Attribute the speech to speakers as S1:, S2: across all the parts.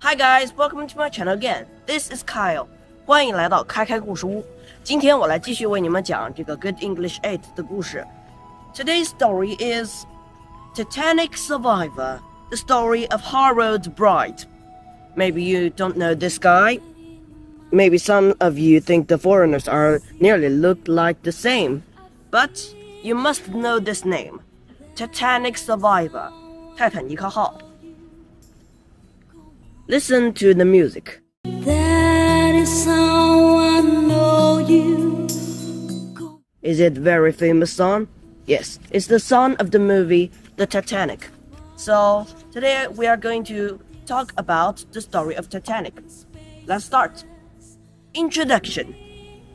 S1: Hi guys, welcome to my channel again. This is Kyle. 欢迎来到开故事屋。今天我来继续为你们讲这个 Good English 8的故事。Today's story is Titanic Survivor, the story of Harold Bright. Maybe you don't know this guy. Maybe some of you think the foreigners are nearly look like the same. But you must know this name. Titanic Survivor. 泰坦尼克号。Listen to the music.
S2: That is how I know you.
S1: Is it very famous song? Yes, it's the song of the movie The Titanic. So today we are going to talk about the story of Titanic. Let's start. Introduction.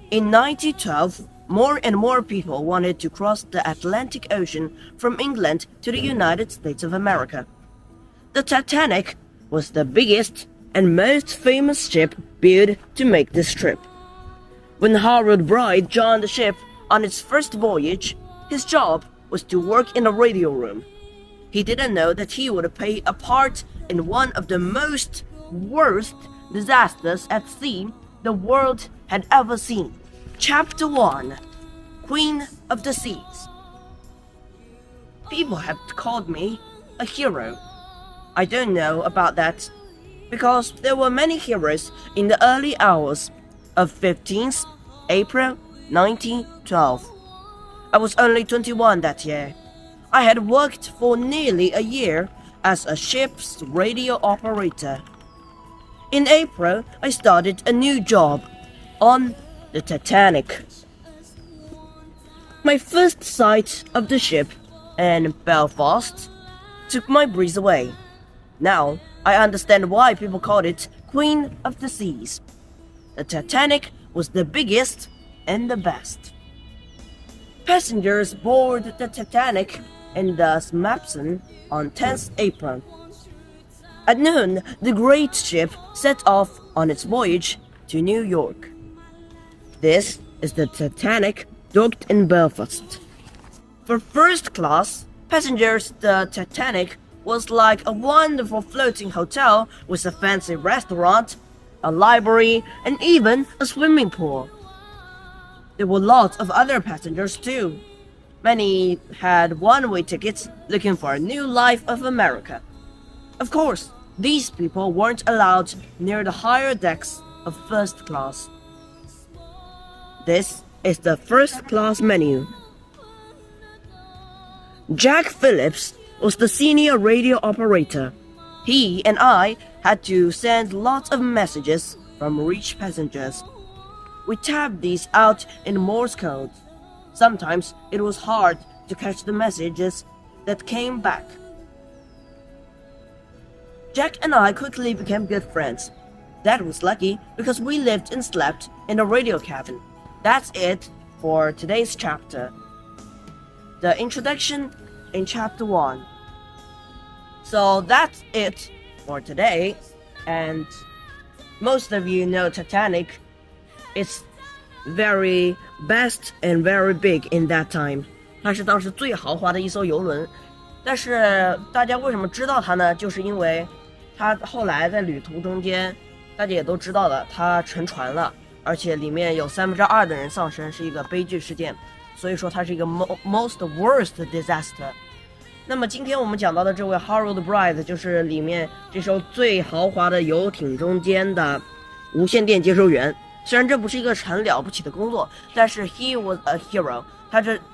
S1: In 1912, more and more people wanted to cross the Atlantic Ocean from England to the United States of America. The Titanic was the biggest and most famous ship built to make this trip. When Harold Bright joined the ship on its first voyage, his job was to work in a radio room. He didn't know that he would play a part in one of the worst disasters at sea the world had ever seen. Chapter 1. Queen of the Seas. People have called me a hero. I don't know about that, because there were many heroes in the early hours of 15th April 1912. I was only 21 that year. I had worked for nearly a year as a ship's radio operator. In April, I started a new job on the Titanic. My first sight of the ship in Belfast took my breath away. Now, I understand why people called it Queen of the Seas. The Titanic was the biggest and the best. Passengers boarded the Titanic in the Smapson on 10th April. At noon, the great ship set off on its voyage to New York. This is the Titanic docked in Belfast. For first class passengers, the Titanic was like a wonderful floating hotel with a fancy restaurant, a library, and even a swimming pool. There were lots of other passengers too. Many had one-way tickets looking for a new life of America. Of course, these people weren't allowed near the higher decks of first class. This is the first class menu. Jack Phillips was the senior radio operator. He and I had to send lots of messages from rich passengers. We tapped these out in Morse code. Sometimes it was hard to catch the messages that came back. Jack and I quickly became good friends. That was lucky because we lived and slept in a radio cabin. That's it for today's chapter. The introduction in chapter 1. So that's it for today. And most of you know Titanic. It's very best and very big in that time. 它是当时最豪华的一艘游轮。但是大家为什么知道它呢？就是因为它后来在旅途中间，大家也都知道了，它沉船了，而且里面有2/3的人丧生，是一个悲剧事件。所以说它是一个 most worst disaster。那么今天我们讲到的这位 Harold Bright 就是里面这艘最豪华的游艇中间的无线电接收员。虽然这不是一个很了不起的工作，但是 he was a hero。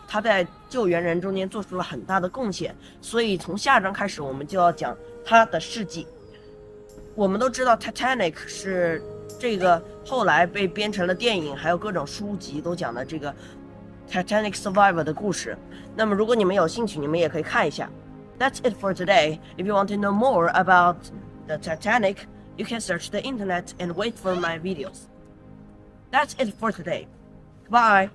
S1: 他在救援人中间做出了很大的贡献，所以从下章开始我们就要讲他的事迹。我们都知道 Titanic 是这个后来被编成了电影，还有各种书籍都讲的这个 Titanic Survivor 的故事。那么如果你们有兴趣，你们也可以看一下。That's it for today. If you want to know more about the Titanic, you can search the internet and wait for my videos. That's it for today. Bye.